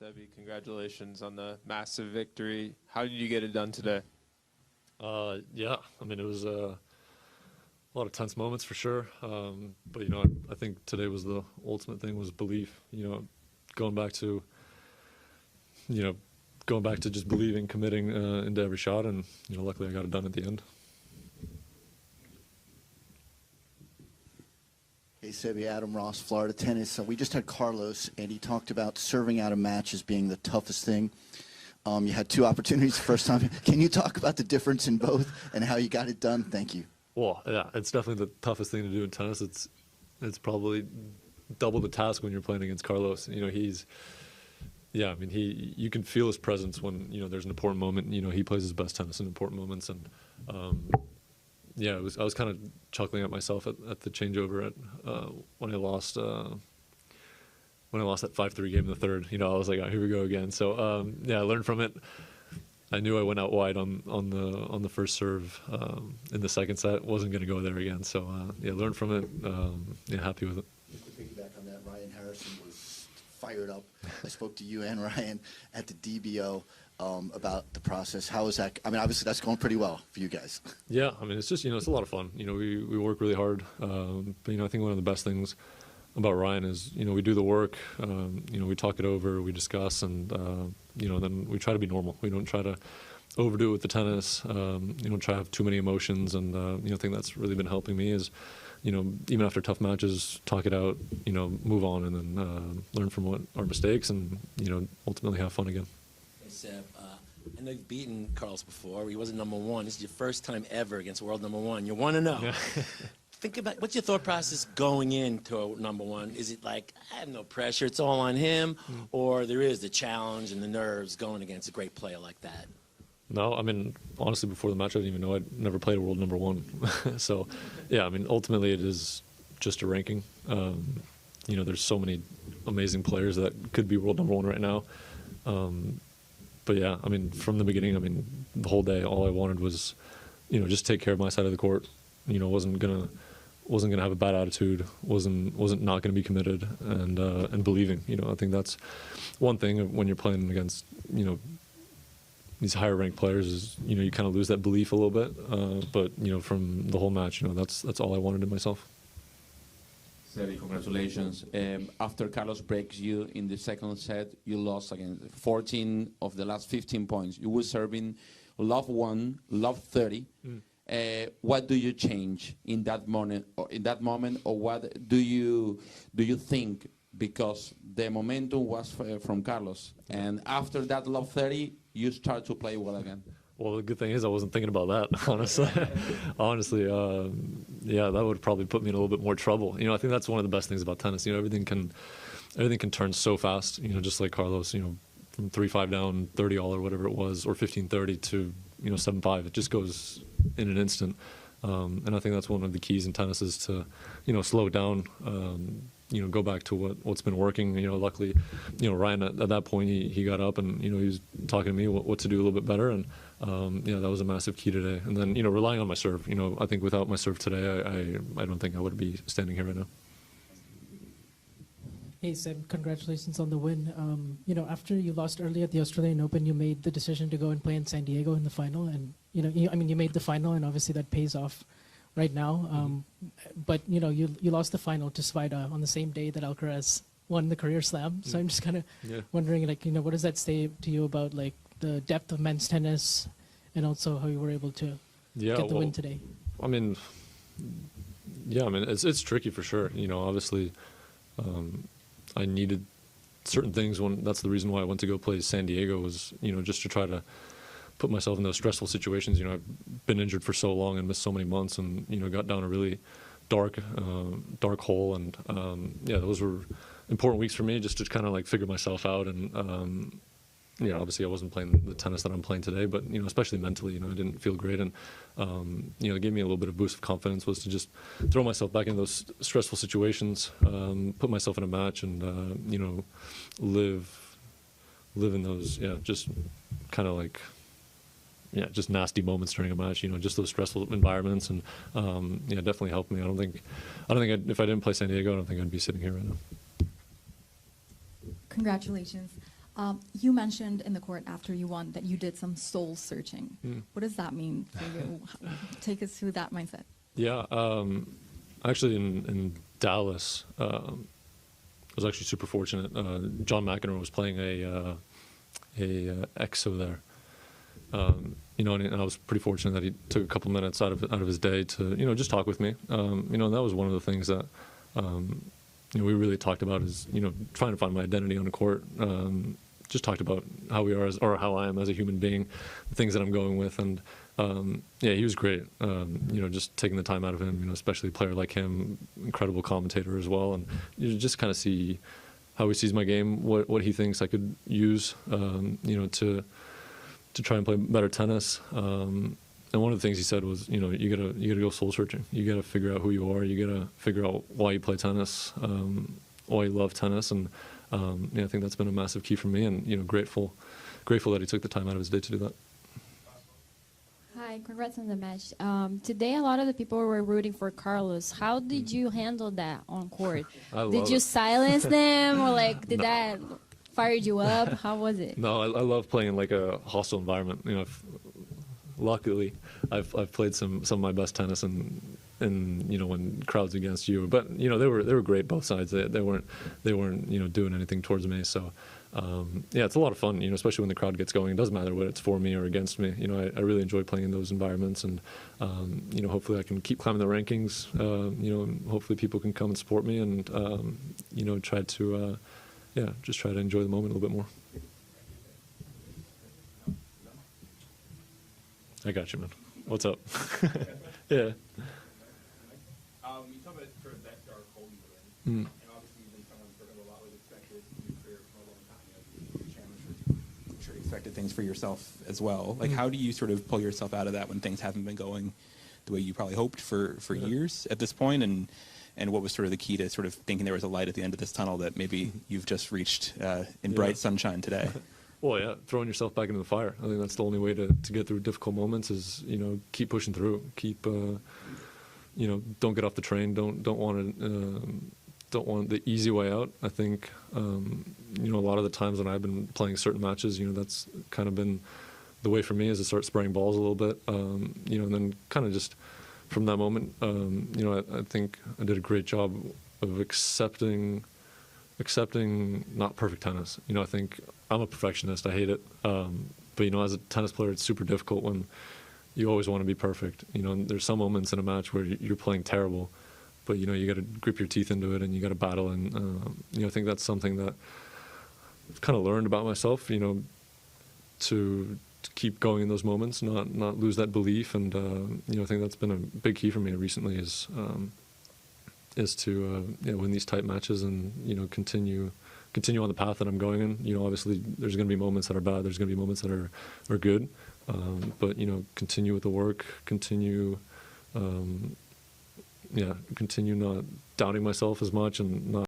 Sebi, congratulations on the massive victory. How did you get it done today? Yeah, I mean, it was a lot of tense moments for sure. But, I think today was the ultimate thing was belief, going back to, just believing, committing into every shot. And, luckily I got it done at the end. Hey, Sebi, Adam Ross, Florida Tennis. We just had Carlos, and he talked about serving out a match as being the toughest thing. You had 2 opportunities the first time. Can you talk about the difference in both and how you got it done? Thank you. Well, yeah, it's definitely the toughest thing to do in tennis. It's probably double the task when you're playing against Carlos. You can feel his presence when, there's an important moment. He plays his best tennis in important moments. And, I was kind of chuckling at myself at the changeover when I lost that 5-3 game in the third. I was like, oh, here we go again. So, I learned from it. I knew I went out wide on the first serve in the second set. Wasn't going to go there again. So, learned from it. Happy with it. To piggyback on that, Ryan Harrison was fired up. I spoke to you and Ryan at the DBO about the process. How is that? I mean, obviously that's going pretty well for you guys. Yeah, I mean, it's just, it's a lot of fun. We work really hard. But, I think one of the best things about Ryan is, we do the work, we talk it over, we discuss, and, then we try to be normal. We don't try to overdo it with the tennis. Don't try to have too many emotions. And, I think that's really been helping me is, even after tough matches, talk it out, move on and then learn from our mistakes and, ultimately have fun again. Hey, Seb, I know you've beaten Carlos before. He wasn't #1. This is your first time ever against world #1. You're 1-0. Yeah. Think about what's your thought process going into a #1. Is it like, I have no pressure, it's all on him, or there is the challenge and the nerves going against a great player like that? No, I mean, honestly, before the match, I didn't even know I'd never played a world #1. So, yeah, I mean, ultimately it is just a ranking. There's so many amazing players that could be world #1 right now. But yeah, I mean, from the beginning, I mean, the whole day, all I wanted was, just take care of my side of the court. Wasn't gonna have a bad attitude. Wasn't not gonna be committed and believing. I think that's one thing when you're playing against these higher ranked players is you kind of lose that belief a little bit. But from the whole match, that's all I wanted in myself. Sebi, congratulations. After Carlos breaks you in the second set, you lost again 14 of the last 15 points. You were serving love 1, love 30. What do you change in that moment, or what do you think? Because the momentum was from Carlos, and after that love 30, you start to play well again. Well, the good thing is I wasn't thinking about that, honestly. Yeah, that would probably put me in a little bit more trouble. I think that's one of the best things about tennis. Everything can turn so fast. Just like Carlos. From 3-5 down, 30-all or whatever it was, or 15-30 to 7-5. It just goes in an instant. And I think that's one of the keys in tennis is to slow it down. Go back to what's been working. Luckily, Ryan at that point he got up and he was talking to me what to do a little bit better, and that was a massive key today. And then relying on my serve. I think without my serve today, I don't think I would be standing here right now. Hey Seb, congratulations on the win. After you lost early at the Australian Open, you made the decision to go and play in San Diego in the final, and you made the final, and obviously that pays off right now. But you lost the final to Svida on the same day that Alcaraz won the career slam. So I'm just kind of wondering, what does that say to you about the depth of men's tennis, and also how you were able to get the win today? I mean, it's tricky for sure. Obviously. I needed certain things that's the reason why I went to go play San Diego was, just to try to put myself in those stressful situations. I've been injured for so long and missed so many months and, got down a really dark hole. And, those were important weeks for me just to kind of figure myself out. And, obviously I wasn't playing the tennis that I'm playing today, but, especially mentally, I didn't feel great. And, it gave me a little bit of boost of confidence was to just throw myself back in those stressful situations, put myself in a match and, live in those, just kind of just nasty moments during a match, just those stressful environments. And, definitely helped me. I don't think if I didn't play San Diego, I don't think I'd be sitting here right now. Congratulations. You mentioned in the court after you won that you did some soul searching. What does that mean for you? Take us through that mindset. Yeah, actually in Dallas, I was actually super fortunate. John McEnroe was playing a EXO there. You know, and I was pretty fortunate that he took a couple minutes out of his day to, you know, just talk with me. You know, and that was one of the things that, you know, we really talked about is, you know, trying to find my identity on the court. Just talked about how we are as, or how I am as a human being, the things that I'm going with. And, yeah, he was great. You know, just taking the time out of him, you know, especially a player like him, incredible commentator as well. And you just kind of see how he sees my game, what he thinks I could use, you know, to try and play better tennis. And one of the things he said was, you know, you gotta go soul searching. You gotta figure out who you are. You gotta figure out why you play tennis, why you love tennis. And yeah, I think that's been a massive key for me. And you know, grateful that he took the time out of his day to do that. Hi, congrats on the match. Today, a lot of the people were rooting for Carlos. How did you handle that on court? Did you silence them, or like did that fired you up? How was it? No, I love playing in like a hostile environment. You know, luckily, I've played some of my best tennis in you know, when crowds against you. But you know, they were great both sides. They weren't you know, doing anything towards me. So yeah, it's a lot of fun. You know, especially when the crowd gets going. It doesn't matter whether it's for me or against me. You know, I really enjoy playing in those environments. And you know, hopefully I can keep climbing the rankings. You know, and hopefully people can come and support me and you know, try to yeah, just try to enjoy the moment a little bit more. I got you, man. What's up? Yeah. You talk about sort of that dark hole you were in, and obviously you've been someone sort of a lot was expected in your career for a long time. You know, I'm sure you expected things for yourself as well. Like, how do you sort of pull yourself out of that when things haven't been going the way you probably hoped for years at this point? And what was sort of the key to sort of thinking there was a light at the end of this tunnel that maybe you've just reached in bright sunshine today? Well, yeah, throwing yourself back into the fire. I think that's the only way to get through difficult moments is, you know, keep pushing through, keep, you know, don't get off the train, don't want the easy way out. I think, you know, a lot of the times when I've been playing certain matches, you know, that's kind of been the way for me is to start spraying balls a little bit, you know, and then kind of just from that moment, you know, I think I did a great job of accepting not perfect tennis. You know, I think I'm a perfectionist. I hate it. But, you know, as a tennis player, it's super difficult when you always want to be perfect. You know, and there's some moments in a match where you're playing terrible, but, you know, you got to grip your teeth into it and you got to battle. And, you know, I think that's something that I've kind of learned about myself, you know, to keep going in those moments, not lose that belief. And, you know, I think that's been a big key for me recently is to you know, win these tight matches and, you know, continue on the path that I'm going in. You know, obviously there's going to be moments that are bad, there's going to be moments that are good, but, you know, continue with the work, continue not doubting myself as much and not